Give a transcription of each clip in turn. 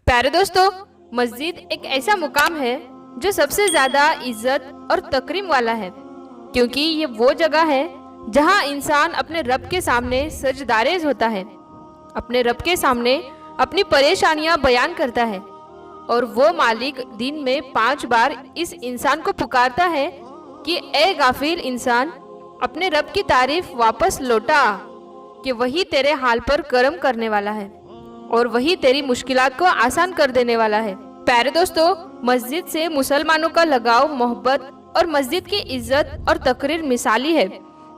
प्यारे दोस्तों, मस्जिद एक ऐसा मुकाम है जो सबसे ज्यादा इज्जत और तकरीम वाला है, क्योंकि ये वो जगह है जहां इंसान अपने रब के सामने सजदारेज होता है, अपने रब के सामने अपनी परेशानियां बयान करता है और वो मालिक दिन में 5 बार इस इंसान को पुकारता है कि ए गाफिल इंसान, अपने रब की तारीफ वापस लौटा कि वही तेरे हाल पर करम करने वाला है और वही तेरी मुश्किलात को आसान कर देने वाला है। प्यारे दोस्तों, मस्जिद से मुसलमानों का लगाव, मोहब्बत और मस्जिद की इज्जत और तकरीर मिसाली है।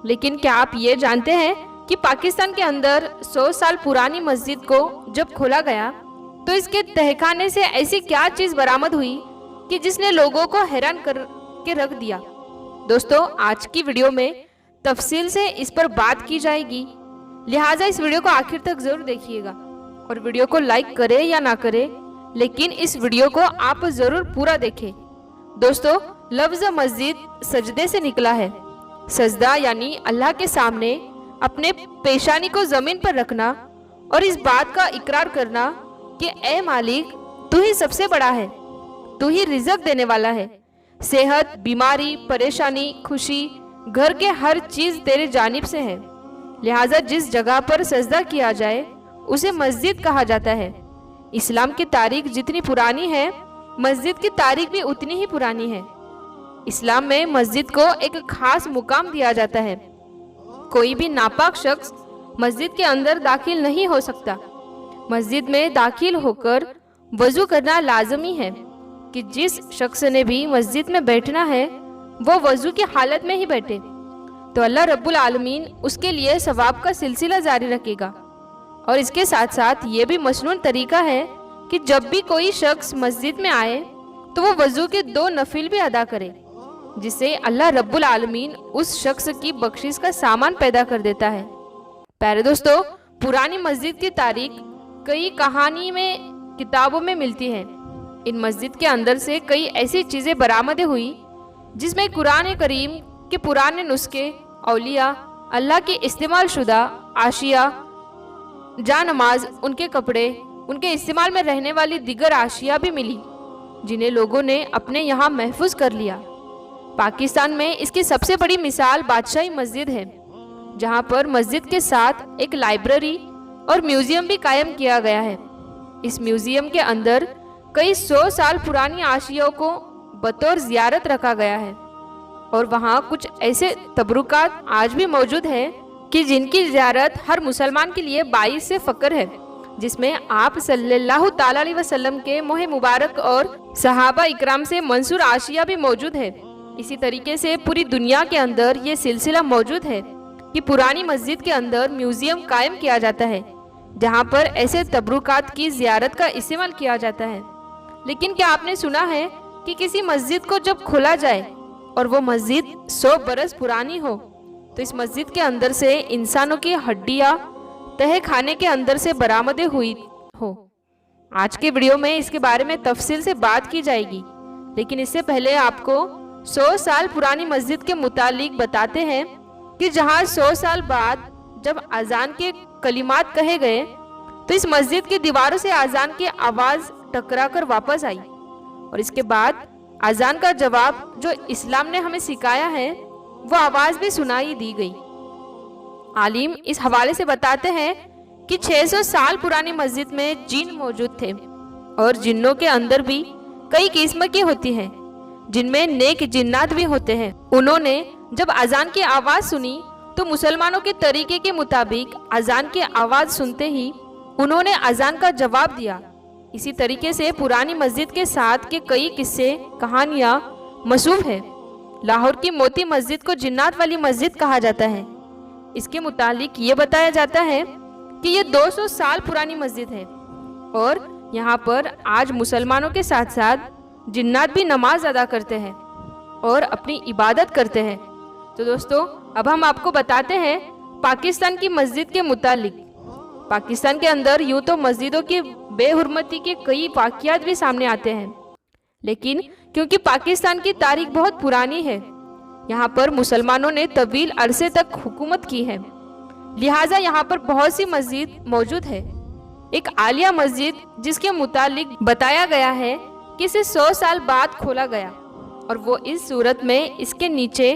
लेकिन क्या आप ये जानते हैं कि पाकिस्तान के अंदर 100 साल पुरानी मस्जिद को जब खोला गया तो इसके तहखाने से ऐसी क्या चीज बरामद हुई कि जिसने लोगों को हैरान कर के रख दिया। दोस्तों, आज की वीडियो में तफसील से इस पर बात की जाएगी, लिहाजा इस वीडियो को आखिर तक जरूर देखिएगा और वीडियो को लाइक करें या ना करें, लेकिन इस वीडियो को आप जरूर पूरा देखें। दोस्तों, लफ्ज मस्जिद सजदे से निकला है। सजदा यानी अल्लाह के सामने अपने पेशानी को जमीन पर रखना और इस बात का इकरार करना कि ए मालिक, तू ही सबसे बड़ा है, तू ही रिज़्क देने वाला है। सेहत, बीमारी, परेशानी, खुशी, घर के हर चीज तेरे जानिब से है। लिहाजा जिस जगह पर सजदा किया जाए उसे मस्जिद कहा जाता है। इस्लाम की तारीख जितनी पुरानी है, मस्जिद की तारीख भी उतनी ही पुरानी है। इस्लाम में मस्जिद को एक खास मुकाम दिया जाता है। कोई भी नापाक शख्स मस्जिद के अंदर दाखिल नहीं हो सकता। मस्जिद में दाखिल होकर वजू करना लाजमी है कि जिस शख्स ने भी मस्जिद में बैठना है वो वजू की हालत में ही बैठे, तो अल्लाह रब्बुल आलमीन उसके लिए सवाब का सिलसिला जारी रखेगा। और इसके साथ साथ ये भी मसनून तरीका है कि जब भी कोई शख्स मस्जिद में आए तो वो वजू के 2 नफिल भी अदा करे, जिससे अल्लाह रब्बुल आलमीन उस शख्स की बख्शिश का सामान पैदा कर देता है। प्यारे दोस्तों, पुरानी मस्जिद की तारीख कई कहानी में, किताबों में मिलती है। इन मस्जिद के अंदर से कई ऐसी चीज़ें बरामद हुई जिसमें कुरान करीम के पुराने नुस्खे, औलिया, अल्लाह के इस्तेमाल शुदा आशिया, जानमाज, उनके कपड़े, उनके इस्तेमाल में रहने वाली दिगर आशिया भी मिली, जिन्हें लोगों ने अपने यहाँ महफूज कर लिया। पाकिस्तान में इसकी सबसे बड़ी मिसाल बादशाही मस्जिद है, जहाँ पर मस्जिद के साथ एक लाइब्रेरी और म्यूजियम भी कायम किया गया है। इस म्यूजियम के अंदर कई 100 साल पुरानी आशियाओं को बतौर जियारत रखा गया है और वहाँ कुछ ऐसे तबरुकात आज भी मौजूद है कि जिनकी जियारत हर मुसलमान के लिए बाइस से फक्र है, जिसमें आप सल्लल्लाहु ताला अलैहि वसल्लम के मोह मुबारक और सहाबा इकराम से मंसूर आशिया भी मौजूद है। इसी तरीके से पूरी दुनिया के अंदर ये सिलसिला मौजूद है कि पुरानी मस्जिद के अंदर म्यूजियम कायम किया जाता है, जहाँ पर ऐसे तबरुकात की जियारत का इस्तेमाल किया जाता है। लेकिन क्या आपने सुना है कि किसी मस्जिद को जब खोला जाए और वो मस्जिद 100 बरस पुरानी हो तो इस मस्जिद के अंदर से इंसानों की हड्डियाँ तह खाने के अंदर से बरामद हुई हो? आज के वीडियो में इसके बारे में तफसील से बात की जाएगी, लेकिन इससे पहले आपको 100 साल पुरानी मस्जिद के मुतालिक बताते हैं कि जहाँ 100 साल बाद जब अजान के कलिमात कहे गए तो इस मस्जिद की दीवारों से अजान की आवाज़ टकरा कर वापस आई और इसके बाद अजान का जवाब जो इस्लाम ने हमें सिखाया है वो आवाज़ भी सुनाई दी गई। आलिम इस हवाले से बताते हैं कि 600 साल पुरानी मस्जिद में जिन मौजूद थे और जिन्नों के अंदर भी कई किस्म की होती हैं, जिनमें नेक जिन्नात भी होते हैं। उन्होंने जब अजान की आवाज़ सुनी तो मुसलमानों के तरीके के मुताबिक अजान की आवाज़ सुनते ही उन्होंने अजान का जवाब दिया। इसी तरीके से पुरानी मस्जिद के साथ के कई किस्से, कहानियाँ मशहूर है। लाहौर की मोती मस्जिद को जिन्नात वाली मस्जिद कहा जाता है। इसके मुतालिक ये बताया जाता है कि ये 200 साल पुरानी मस्जिद है और यहाँ पर आज मुसलमानों के साथ साथ जिन्नात भी नमाज अदा करते हैं और अपनी इबादत करते हैं। तो दोस्तों, अब हम आपको बताते हैं पाकिस्तान की मस्जिद के मुतालिक। पाकिस्तान के अंदर यूँ तो मस्जिदों की बेहुरमती के कई वाक़ियात भी सामने आते हैं, लेकिन क्योंकि पाकिस्तान की तारीख बहुत पुरानी है, यहाँ पर मुसलमानों ने तवील अरसे तक हुकूमत की है, लिहाजा यहाँ पर बहुत सी मस्जिद मौजूद है। एक आलिया मस्जिद जिसके मुतालिक बताया गया है कि इसे 100 साल बाद खोला गया और वो इस सूरत में इसके नीचे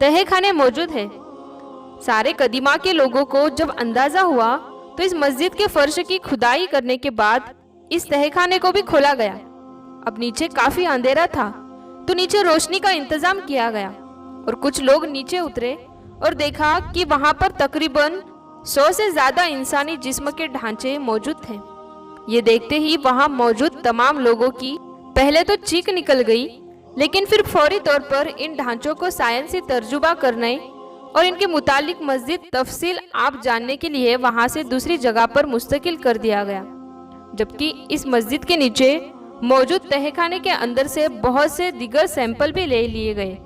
तहखाने मौजूद है। सारे कदीमा के लोगों को जब अंदाजा हुआ तो इस मस्जिद के फर्श की खुदाई करने के बाद इस तहखाने को भी खोला गया। अब नीचे काफी अंधेरा था तो नीचे रोशनी का इंतजाम किया गया और कुछ लोग नीचे उतरे और देखा कि वहां पर तकरीबन 100 से ज्यादा इंसानी जिस्म के ढांचे मौजूद थे। ये देखते ही वहां मौजूद तमाम लोगों की पहले तो चीख निकल गई, लेकिन फिर फौरी तौर पर इन ढांचों को साइंसी तर्जुबा करने और इनके मुतालिक मस्जिद तफसील आप जानने के लिए वहां से दूसरी जगह पर मुस्तकिल कर दिया गया, जबकि इस मस्जिद के नीचे मौजूद तहखाने के अंदर से बहुत से दीगर सैंपल भी ले लिए गए।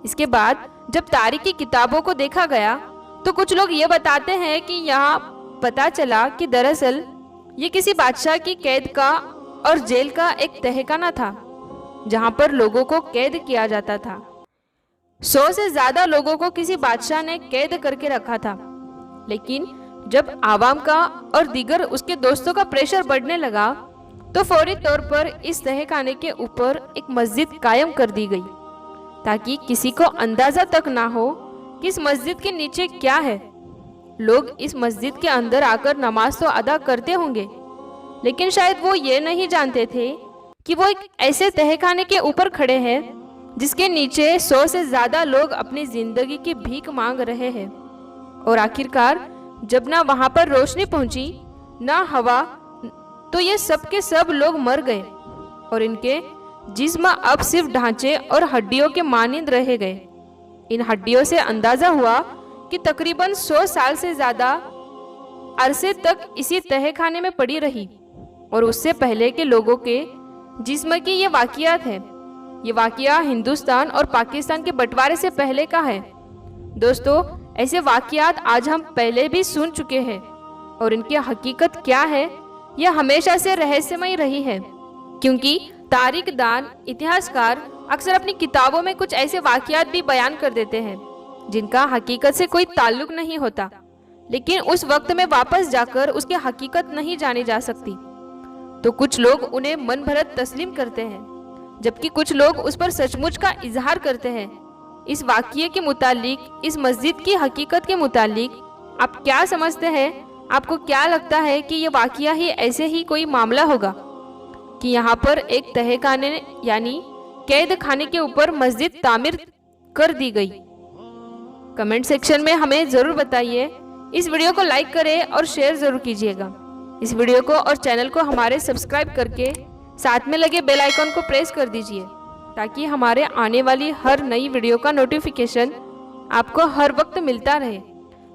इसके बाद जब तारीख की किताबों को देखा गया तो कुछ लोग ये बताते हैं कि यहाँ पता चला कि दरअसल ये किसी बादशाह की कैद का और जेल का एक तहखाना था, जहाँ पर लोगों को कैद किया जाता था। 100 से ज्यादा लोगों को किसी बादशाह ने कैद करके रखा था, लेकिन जब आवाम का और दीगर उसके दोस्तों का प्रेशर बढ़ने लगा तो फौरी तौर पर इस तहखाने के ऊपर एक मस्जिद कायम कर दी गई, ताकि किसी को अंदाजा तक ना हो कि इस मस्जिद के नीचे क्या है। लोग इस मस्जिद के अंदर आकर नमाज तो अदा करते होंगे, लेकिन शायद वो ये नहीं जानते थे कि वो एक ऐसे तहखाने के ऊपर खड़े हैं जिसके नीचे 100 से ज्यादा लोग अपनी जिंदगी की भीख मांग रहे हैं। और आखिरकार जब ना वहां पर रोशनी पहुंची ना हवा, तो ये सब के सब लोग मर गए और इनके जिस्म अब सिर्फ ढांचे और हड्डियों के मानिंद रह गए। इन हड्डियों से अंदाजा हुआ कि तकरीबन 100 साल से ज्यादा अरसे तक इसी तहखाने में पड़ी रही और उससे पहले के लोगों के जिस्म की ये वाकियात है। ये वाकिया हिंदुस्तान और पाकिस्तान के बंटवारे से पहले का है। दोस्तों, ऐसे वाकियात आज हम पहले भी सुन चुके हैं और इनकी हकीकत क्या है यह हमेशा से रहस्यमय रही है, क्योंकि तारीखदान इतिहासकार अक्सर अपनी किताबों में कुछ ऐसे वाकियात भी बयान कर देते हैं जिनका हकीकत से कोई ताल्लुक नहीं होता, लेकिन उस वक्त में वापस जाकर उसकी हकीकत नहीं जानी जा सकती। तो कुछ लोग उन्हें मन भरत तस्लीम करते हैं, जबकि कुछ लोग उस पर सचमुच का इजहार करते हैं। इस वाकिये के मुतालिक, इस मस्जिद की हकीकत के मुतालिक आप क्या समझते हैं? आपको क्या लगता है कि ये वाकिया ही ऐसे ही कोई मामला होगा कि यहाँ पर एक तहखाने यानी कैद खाने के ऊपर मस्जिद तामीर कर दी गई? कमेंट सेक्शन में हमें ज़रूर बताइए। इस वीडियो को लाइक करें और शेयर ज़रूर कीजिएगा। इस वीडियो को और चैनल को हमारे सब्सक्राइब करके साथ में लगे बेल आइकन को प्रेस कर दीजिए, ताकि हमारे आने वाली हर नई वीडियो का नोटिफिकेशन आपको हर वक्त मिलता रहे।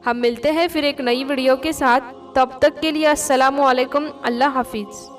हम मिलते हैं फिर एक नई वीडियो के साथ। तब तक के लिए अस्सलामु अलैकुम, अल्लाह हाफिज़।